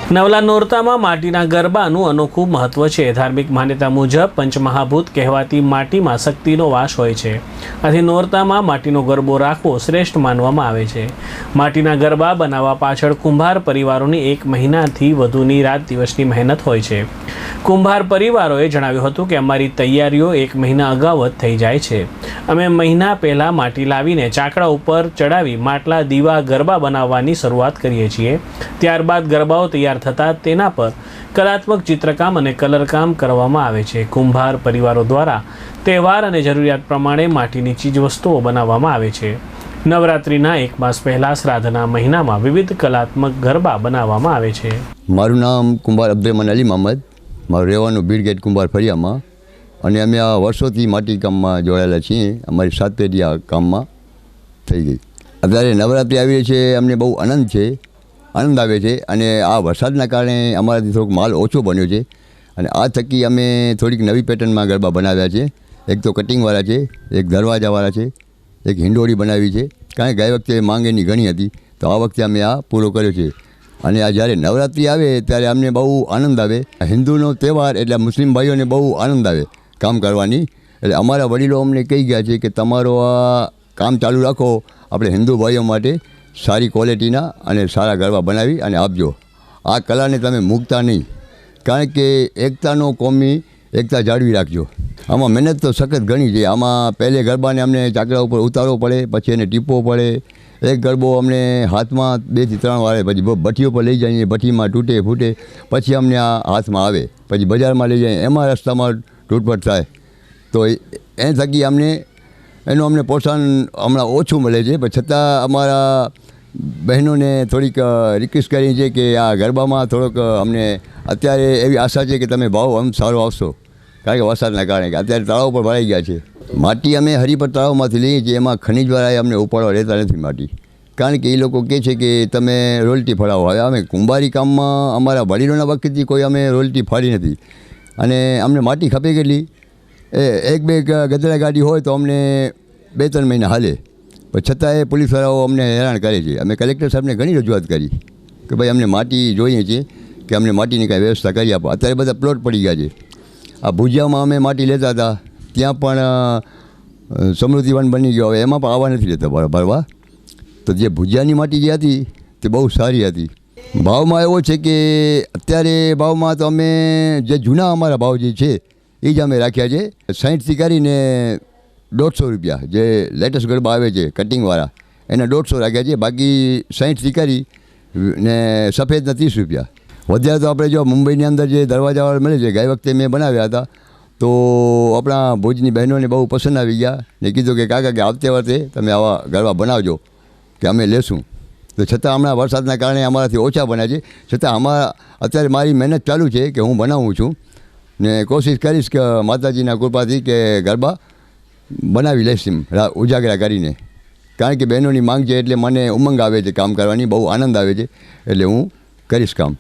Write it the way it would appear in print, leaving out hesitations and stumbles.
નવલા નોરતામાં માટીના ગરબાનું અનોખું મહત્વ છે। ધાર્મિક માન્યતા મુજબ પંચમહાભૂત કહેવાતી માટીમાં શક્તિનો વાસ હોય છે। આથી નોરતામાં માટીનો ગરબો રાખવો શ્રેષ્ઠ માનવામાં આવે છે। માટીના ગરબા બનાવવા પાછળ કુંભાર પરિવારોની 1 મહિનાથી વધુની રાત દિવસની મહેનત હોય છે। કુંભાર પરિવારોએ જણાવ્યું હતું કે અમારી તૈયારીઓ 1 મહિના અગાઉ જ થઈ જાય છે। અમે મહિના પહેલાં માટી લાવીને ચાકડા ઉપર ચડાવી માટલા દીવા ગરબા બનાવવાની શરૂઆત કરીએ છીએ। ત્યારબાદ ગરબાઓ તૈયાર થતાં તેના પર કલાત્મક ચિત્રકામ અને કલરકામ કરવામાં આવે છે। કુંભાર પરિવારો દ્વારા તહેવાર અને જરૂરિયાત પ્રમાણે માટીની ચીજવસ્તુઓ બનાવવામાં આવે છે। નવરાત્રિના 1 માસ પહેલાં શ્રાદ્ધના મહિનામાં વિવિધ કલાત્મક ગરબા બનાવવામાં આવે છે। મારું નામ કુંભાર અબ્દુલરહમાન અલી મહમદ, મારું રહેવાનું બીરગેટ કુંભાર ફળિયામાં, અને અમે આ વર્ષોથી માટી કામમાં જોડાયેલા છીએ। અમારી 7 પેઢી આ કામમાં થઈ ગઈ। અત્યારે નવરાત્રિ આવી છે, અમને બહુ આનંદ આવે છે, અને આ વરસાદના કારણે અમારાથી થોડોક માલ ઓછો બન્યો છે, અને આ થકી અમે થોડીક નવી પેટર્નમાં ગરબા બનાવ્યા છે। એક તો કટિંગવાળા છે, એક દરવાજાવાળા છે, એક હિંડોળી બનાવી છે, કારણ કે ગઈ વખતે માંગ એની ઘણી હતી, તો આ વખતે અમે આ પૂરો કર્યો છે। અને આ જ્યારે નવરાત્રિ આવે ત્યારે અમને બહુ આનંદ આવે। હિન્દુનો તહેવાર એટલે મુસ્લિમ ભાઈઓને બહુ આનંદ આવે કામ કરવાની। એટલે અમારા વડીલો અમને કહી ગયા છે કે તમારો આ કામ ચાલુ રાખો, આપણે હિન્દુ ભાઈઓ માટે સારી ક્વોલિટીના અને સારા ગરબા બનાવી અને આપજો। આ કલાને તમે મૂકતા નહીં, કારણ કે એકતાનો કોમી એકતા જાળવી રાખજો। આમાં મહેનત તો સખત ઘણી છે। આમાં પહેલે ગરબાને અમને ચાકડા ઉપર ઉતારવો પડે, પછી એને ટીપવો પડે। એક ગરબો અમને હાથમાં 2 થી 3 વાર, પછી ભઠ્ઠી ઉપર લઈ જઈએ, ભઠ્ઠીમાં તૂટે ફૂટે, પછી અમને આ હાથમાં આવે, પછી બજારમાં લઈ જઈએ, એમાં રસ્તામાં તૂટફટ થાય, તો એ થકી અમને પ્રોત્સાહન હમણાં ઓછું મળે છે। પણ છતાં અમારા બહેનોને થોડીક રિક્વેસ્ટ કરી છે કે આ ગરબામાં થોડોક અમને અત્યારે એવી આશા છે કે તમે ભાવ સારો આવશો, કારણ કે વરસાદના કારણે અત્યારે તળાવ પર ભરાઈ ગયા છે। માટી અમે હરિપર તળાવમાંથી લઈએ છીએ, એમાં ખનિજવાળાએ અમને ઉપાડવા રહેતા નથી માટી, કારણ કે એ લોકો કહે છે કે તમે રોયલ્ટી ફાળવો। હવે અમે કુંભારી કામમાં અમારા વડીલોના વખતથી કોઈ અમે રોયલ્ટી ફાળી નથી, અને અમને માટી ખપે કેટલી, 1-2 ગધેડા ગાડી હોય તો અમને 2-3 મહિના હાલે, પણ છતાં એ પોલીસવાળાઓ અમને હેરાન કરે છે। અમે કલેક્ટર સાહેબને ઘણી રજૂઆત કરી કે ભાઈ અમને માટી જોઈએ છે, કે અમને માટીની કાંઈ વ્યવસ્થા કરી આપો। અત્યારે બધા પ્લોટ પડી ગયા છે। આ ભુજિયામાં અમે માટી લેતા હતા, ત્યાં પણ સમૃદ્ધિવન બની ગયો, હવે એમાં પણ આવવા નથી લેતા ભરવા। તો જે ભુજિયાની માટી જે હતી તે બહુ સારી હતી। ભાવમાં એવો છે કે અત્યારે ભાવમાં તો અમે જે જૂના અમારા ભાવ જે છે એ જ અમે રાખ્યા છે। 60થી કરીને 150 રૂપિયા, જે લેટેસ્ટ ગરબા આવે છે કટિંગવાળા એના 150 રાખ્યા છે, બાકી 60થી કરી ને સફેદના 30 રૂપિયા। વધારે તો આપણે જો મુંબઈની અંદર જે દરવાજાવાળા મળે છે, ગઈ વખતે મેં બનાવ્યા હતા, તો આપણા ભુજની બહેનોને બહુ પસંદ આવી ગયા, ને કીધું કે કાકા કે આવતે વખતે તમે આવા ગરબા બનાવજો કે અમે લેશું। તો છતાં હમણાં વરસાદના કારણે અમારાથી ઓછા બન્યા છે, છતાં અત્યારે મારી મહેનત ચાલુ છે કે હું બનાવું છું, ને કોશિશ કરીશ કે માતાજીના કૃપાથી કે ગરબા બનાવી લઈશ ઉજાગરા કરીને, કારણ કે બહેનોની માંગ છે, એટલે મને ઉમંગ આવે છે કામ કરવાની, બહુ આનંદ આવે છે, એટલે હું કરીશ કામ।